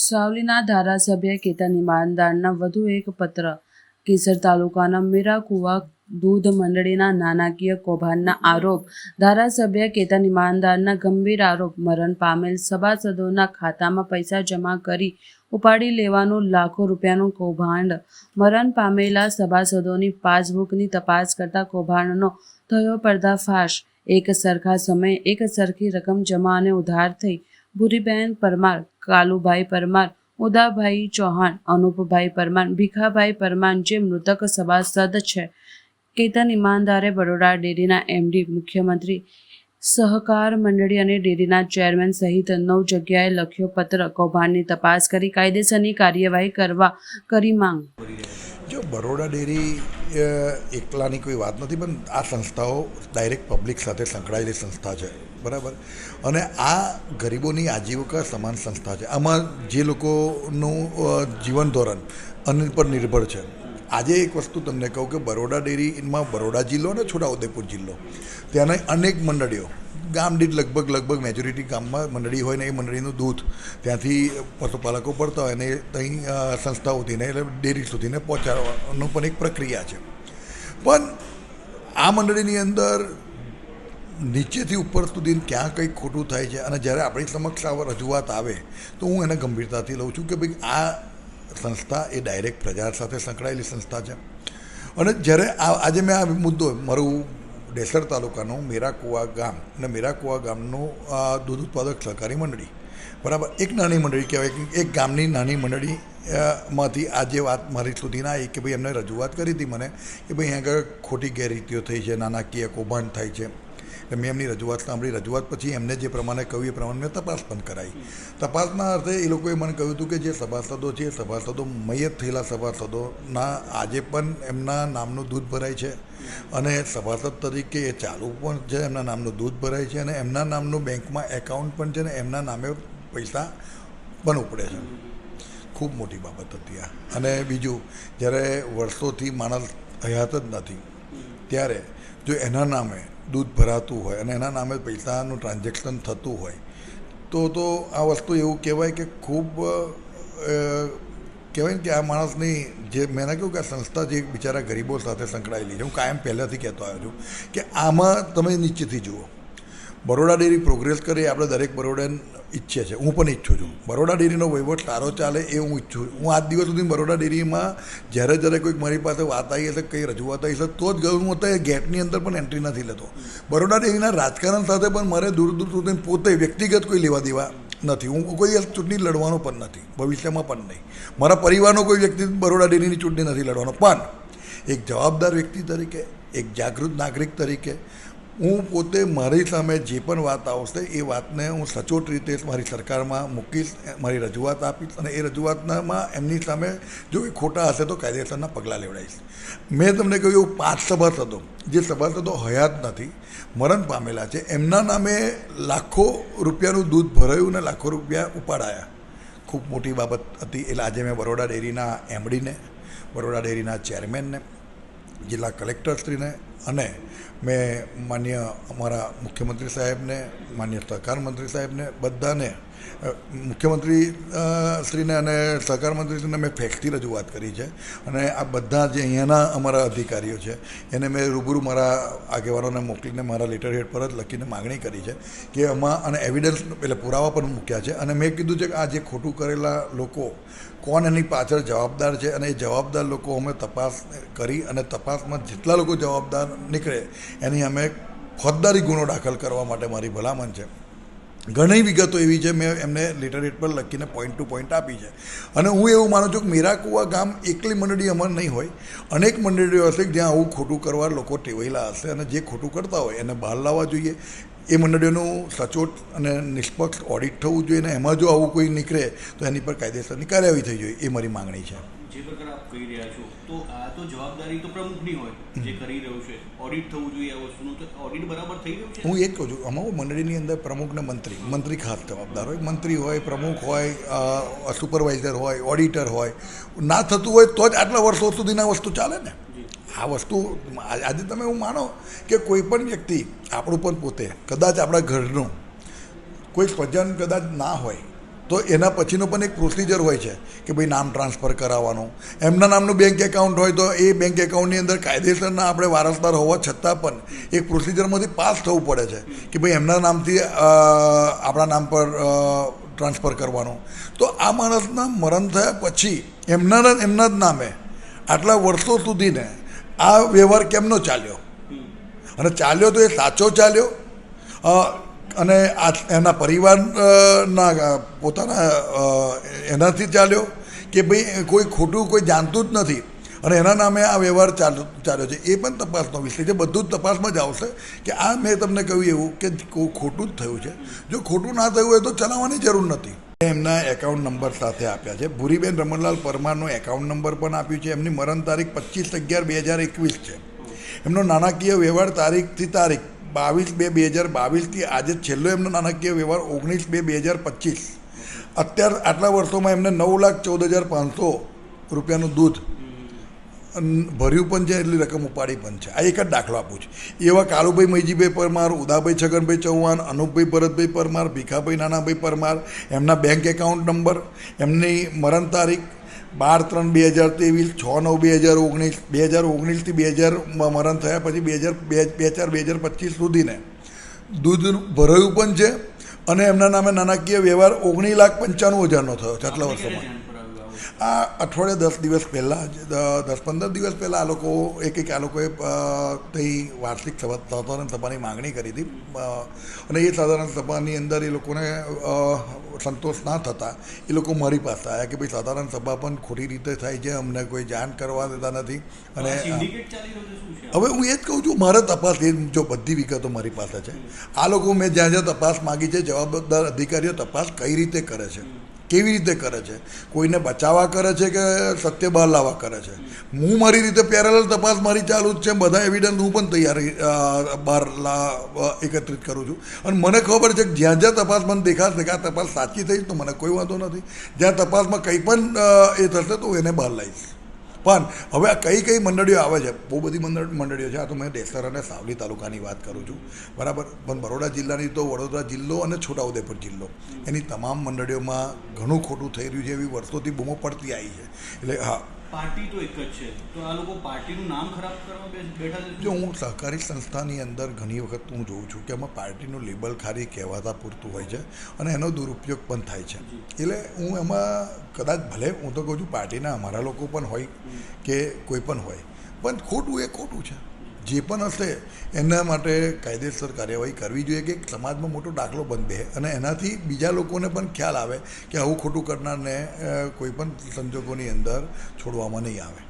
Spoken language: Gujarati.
સાવલીના ધારાસભ્ય કેતન ઈમાનદારના વધુ એક પત્ર. કેસર તાલુકાના મીરાકુવા દૂધ મંડળીના નાણાકીય કૌભાંડના આરોપ. ધારાસભ્ય કેતન ઈમાનદારના ગંભીર આરોપ. મરણ પામેલ સભાસદોના ખાતામાં પૈસા જમા કરી ઉપાડી લેવાનું લાખો રૂપિયાનું કૌભાંડ. મરણ પામેલા સભાસદોની પાસબુકની તપાસ કરતા કૌભાંડનો થયો પર્દાફાશ. એક સરખા સમયે એક સરખી રકમ જમા અને ઉધાર થઈ. ભૂરીબેન પરમાર, કાલુભાઈ પરમાર, ઉદાભાઈ ચૌહાણ, અનુપભાઈ પરમાર, ભીખાભાઈ પરમાર જે મૃતક સભાસદ છે. કેતન ઈમાનદારે બરોડા ડેરીના એમડી, મુખ્યમંત્રી સહકાર મંડળી અને ડેરીના ચેરમેન સહિત 9 જગ્યાએ લખ્યો પત્ર. કૌભાંડની તપાસ કરી કાયદેસરની કાર્યવાહી કરવા કરી માંગ. જો બરોડા ડેરી એકલાની કોઈ વાત નથી, પણ આ સંસ્થાઓ ડાયરેક્ટ પબ્લિક સાથે સંકળાયેલી સંસ્થા છે, બરાબર. અને આ ગરીબોની આજીવિકા સમાન સંસ્થા છે. આમાં જે લોકોનું જીવન ધોરણ અન્ન પર નિર્ભર છે. આજે એક વસ્તુ તમને કહું કે બરોડા ડેરીમાં બરોડા જિલ્લો અને છોટાઉદેપુર જિલ્લો, ત્યાંના અનેક મંડળીઓ, ગામ દીઠ લગભગ મેજોરિટી ગામમાં મંડળી હોય ને એ મંડળીનું દૂધ ત્યાંથી પશુપાલકો પડતા હોય ને ત્યાં સંસ્થાઓથી ને એટલે ડેરી સુધીને પહોંચાડવાનું પણ એક પ્રક્રિયા છે. પણ આ મંડળીની અંદર નીચેથી ઉપર સુધી ક્યાં કંઈક ખોટું થાય છે અને જ્યારે આપણી સમક્ષ આ રજૂઆત આવે તો હું એને ગંભીરતાથી લઉં છું કે ભાઈ આ સંસ્થા એ ડાયરેક્ટ પ્રજા સાથે સંકળાયેલી સંસ્થા છે. અને જ્યારે આજે મેં આ મુદ્દો મારું ડેસર તાલુકાનું મીરાકુવા ગામ અને મીરાકુવા ગામનું દૂધ ઉત્પાદક સહકારી મંડળી, બરાબર, એક નાની મંડળી કહેવાય કે એક ગામની નાની મંડળી માંથી આ જે વાત મારી સુધી ના આવી કે ભાઈ એમને રજૂઆત કરી હતી મને કે ભાઈ અહીં આગળ ખોટી ગેરરીતિઓ થઈ છે, નાણાકીય કૌભાંડ થાય છે. એટલે મેં એમની રજૂઆત સાંભળી. રજૂઆત પછી એમને જે પ્રમાણે કહ્યું એ પ્રમાણે મેં તપાસ પણ કરાવી. તપાસના અર્થે એ લોકોએ મને કહ્યું હતું કે જે સભાસદો છે એ સભાસદો મયત થયેલા સભાસદોના આજે પણ એમના નામનું દૂધ ભરાય છે અને સભાસદ તરીકે એ ચાલુ પણ છે, એમના નામનું દૂધ ભરાય છે અને એમના નામનું બેંકમાં એકાઉન્ટ પણ છે ને એમના નામે પૈસા પણ ઉપડે છે. ખૂબ મોટી બાબત હતી આ. અને બીજું, જ્યારે વર્ષોથી માણસ હયાત જ નથી ત્યારે જો એના નામે દૂધ ભરાતું હોય અને એના નામે પૈસાનું ટ્રાન્ઝેક્શન થતું હોય તો આ વસ્તુ એવું કહેવાય કે ખૂબ કહેવાય ને કે આ માણસની જે મેં કહ્યું કે આ સંસ્થા જે બિચારા ગરીબો સાથે સંકળાયેલી છે. હું કાયમ પહેલાંથી કહેતો આવ્યો છું કે આમાં તમે નીચેથી જુઓ. બરોડા ડેરી પ્રોગ્રેસ કરે એ આપણે દરેક બરોડાને ઈચ્છે છે, હું પણ ઈચ્છું છું. બરોડા ડેરીનો વહીવટ સારો ચાલે એ હું ઈચ્છું છું. હું આજ દિવસ સુધી બરોડા ડેરીમાં જ્યારે કોઈક મારી પાસે વાત આવી હશે, કંઈ રજૂઆત આવી હશે તો જ ગયું. હું તો એ ગેટની અંદર પણ એન્ટ્રી નથી લેતો. બરોડા ડેરીના રાજકારણ સાથે પણ મારે દૂર સુધી પોતે વ્યક્તિગત કોઈ લેવા દેવા નથી. હું કોઈ ચૂંટણી લડવાનો પણ નથી, ભવિષ્યમાં પણ નહીં. મારા પરિવારનો કોઈ વ્યક્તિ બરોડા ડેરીની ચૂંટણી નથી લડવાનો. પણ એક જવાબદાર વ્યક્તિ તરીકે, એક જાગૃત નાગરિક તરીકે હું પોતે મારી સામે જે પણ વાત આવશે એ વાતને હું સચોટ રીતે મારી સરકારમાં મૂકીશ, મારી રજૂઆત આપીશ અને એ રજૂઆતમાં એમની સામે જો એ ખોટા હશે તો કાયદેસરના પગલાં લેવડાવીશ. મેં તમને કહ્યું 5 સભાસદો, જે સભાસદો હયાત નથી, મરણ પામેલા છે, એમના નામે લાખો રૂપિયાનું દૂધ ભરાયું અને લાખો રૂપિયા ઉપાડાયા. ખૂબ મોટી બાબત હતી. એટલે આજે મેં બરોડા ડેરીના એમડીને, બરોડા ડેરીના ચેરમેનને, જિલ્લા કલેક્ટરશ્રીને અને મેં માન્ય અમારા મુખ્યમંત્રી સાહેબને, માન્ય સહકાર મંત્રી સાહેબને, બધાને, મુખ્યમંત્રી શ્રીને અને સહકાર મંત્રીશ્રીને મેં ફેક્સથી રજૂઆત કરી છે. અને આ બધા જે અહીંયાના અમારા અધિકારીઓ છે એને મેં રૂબરૂ મારા આગેવાનોને મોકલીને મારા લેટર હેડ પર જ લખીને માગણી કરી છે કે આમાં, અને એવિડન્સ એટલે પુરાવા પણ મૂક્યા છે. અને મેં કીધું છે કે આ જે ખોટું કરેલા લોકો કોણ એની પાછળ જવાબદાર છે અને એ જવાબદાર લોકો અમે તપાસ કરી અને તપાસમાં જેટલા લોકો જવાબદાર નીકળે એની અમે ફોજદારી ગુનો દાખલ કરવા માટે મારી ભલામણ છે. ઘણી વિગતો એવી છે, મેં એમને લેટર હેડ પર લખીને પોઈન્ટ ટુ પોઈન્ટ આપી છે. અને હું એવું માનું છું કે મીરાકુવા ગામ એકલી મંડળી અમાર નહીં હોય, અનેક મંડળીઓ હશે જ્યાં આવું ખોટું કરવા લોકો ટેવાયેલા હશે અને જે ખોટું કરતા હોય એને બહાર લાવવા જોઈએ. એ મંડળીઓનું સચોટ અને નિષ્પક્ષ ઓડિટ થવું જોઈએ અને એમાં જો આવું કોઈ નીકળે તો એની પર કાયદેસરની કાર્યવાહી થઈ જોઈએ. એ મારી માંગણી છે. જે પ્રકાર આપ કહી રહ્યા છો તો આ તો જવાબદારી તો પ્રમુખની હોય, જે કરી રહ્યું છે ઓડિટ થવું જોઈએ આ વસ્તુનું. તો ઓડિટ બરાબર થઈ રહ્યું છે? હું એ જ કહું છું, આમાં મંડળીની અંદર પ્રમુખ ને મંત્રી ખાસ જવાબદાર હોય. મંત્રી હોય, પ્રમુખ હોય, સુપરવાઇઝર હોય, ઓડિટર હોય. ના થતું હોય તો જ આટલા વર્ષો સુધીના વસ્તુ ચાલે ને. આ વસ્તુ આજે તમે હું માનો કે કોઈ પણ વ્યક્તિ, આપણું પણ પોતે કદાચ આપણા ઘરનું કોઈ સ્વજન કદાચ ના હોય તો એના પછીનો પણ એક પ્રોસિજર હોય છે કે ભાઈ નામ ટ્રાન્સફર કરાવવાનું. એમના નામનું બેંક એકાઉન્ટ હોય તો એ બેંક એકાઉન્ટની અંદર કાયદેસરના આપણે વારસદાર હોવા છતાં પણ એક પ્રોસિજરમાંથી પાસ થવું પડે છે કે ભાઈ એમના નામથી આપણા નામ પર ટ્રાન્સફર કરવાનું. તો આ માણસના મરણ થયા પછી એમના જ નામે આટલા વર્ષો સુધીને આ વ્યવહાર કેમનો ચાલ્યો, અને ચાલ્યો તો એ સાચો ચાલ્યો અને એના પરિવારના પોતાના એનાથી ચાલ્યો કે ભાઈ કોઈ ખોટું કોઈ જાણતું જ નથી અને એના નામે આ વ્યવહાર ચાલ્યો છે, એ પણ તપાસનો વિષય છે. બધું જ તપાસમાં જ આવશે કે આ મેં તમને કહ્યું એવું કે ખોટું જ થયું છે. જો ખોટું ના થયું હોય તો ચલાવવાની જરૂર નથી. એમના એકાઉન્ટ નંબર સાથે આપ્યા છે. ભૂરીબેન રમણલાલ પરમારનો એકાઉન્ટ નંબર પણ આપ્યું છે. એમની મરણ તારીખ 25/11/2021 છે. એમનો નાણાકીય વ્યવહાર તારીખથી તારીખ 22/2/2022થી આજે છેલ્લો એમનો નાણાકીય વ્યવહાર 19/2/2025. અત્યારે આટલા વર્ષોમાં એમને 9,14,500 રૂપિયાનું દૂધ ભર્યું પણ છે, એટલી રકમ ઉપાડી પણ છે. આ એક જ દાખલો આપું છું. એવા કાલુભાઈ મૈજીભાઈ પરમાર, ઉદાભાઈ છગનભાઈ ચૌહાણ, અનુપભાઈ ભરતભાઈ પરમાર, ભીખાભાઈ નાનાભાઈ પરમાર, એમના બેંક એકાઉન્ટ નંબર, એમની મરણ તારીખ 12/3/2023, 6/9/2019, 2019થી 2000 મરણ થયા પછી 2004-2025 સુધીને દૂધ ભરાયું પણ છે અને એમના નામે નાણાકીય વ્યવહાર 19,95,000નો થયો છે આટલા વર્ષોમાં. આ અઠવાડિયે 10 દિવસ પહેલાં 10-15 દિવસ પહેલાં આ લોકો આ લોકોએ તે વાર્ષિક સાધારણ સભાની માગણી કરી હતી અને એ સાધારણ સભાની અંદર એ લોકોને સંતોષ ના થતાં એ લોકો મારી પાસે આવ્યા કે ભાઈ સાધારણ સભા પણ ખોટી રીતે થાય છે, અમને કોઈ જાણ કરવા દેતા નથી. અને હવે હું એ જ કહું છું, મારે તપાસ જો બધી વિગતો મારી પાસે છે. આ લોકો મેં જ્યાં જ્યાં તપાસ માગી છે, જવાબદાર અધિકારીઓ તપાસ કઈ રીતે કરે છે, કેવી રીતે કરે છે, કોઈને બચાવવા કરે છે કે સત્ય બહાર લાવવા કરે છે. હું મારી રીતે પેરેલલ તપાસ મારી ચાલુ જ છે. બધા એવિડન્સ હું પણ બહાર એકત્રિત કરું છું અને મને ખબર છે કે જ્યાં જ્યાં તપાસ મને દેખાશે કે આ તપાસ સાચી થઈ તો મને કોઈ વાંધો નથી. જ્યાં તપાસમાં કંઈ પણ એ થશે તો એને બહાર લાવીશ. પણ હવે આ કઈ મંડળીઓ આવે છે, બહુ બધી મંડળીઓ છે. આ તો મેં દેસર અને સાવલી તાલુકાની વાત કરું છું, બરાબર. પણ બરોડા જિલ્લાની તો વડોદરા જિલ્લો અને છોટાઉદેપુર જિલ્લો, એની તમામ મંડળીઓમાં ઘણું ખોટું થઈ રહ્યું છે એવી વર્ષોથી બૂમો પડતી આવી છે. એટલે હા, પાર્ટી તો એક જ છે, તો આ લોકો પાર્ટીનું નામ ખરાબ કરવા બેઠા છે. જો હું સહકારી સંસ્થાની અંદર ઘણી વખત હું જોઉં છું કે આમાં પાર્ટીનું લેબલ ખાલી કહેવાતા પૂરતું હોય છે અને એનો દુરુપયોગ પણ થાય છે. એટલે હું એમાં કદાચ ભલે હું તો કહું છું પાર્ટીના અમારા લોકો પણ હોય કે કોઈ પણ હોય, પણ ખોટું એ ખોટું છે. જે પણ હશે એના માટે કાયદેસર કાર્યવાહી કરવી જોઈએ કે સમાજમાં મોટો દાખલો બંધે અને એનાથી બીજા લોકોને પણ ખ્યાલ આવે કે આવું ખોટું કરનારને કોઈ પણ સંજોગોની અંદર છોડવામાં નહીં આવે.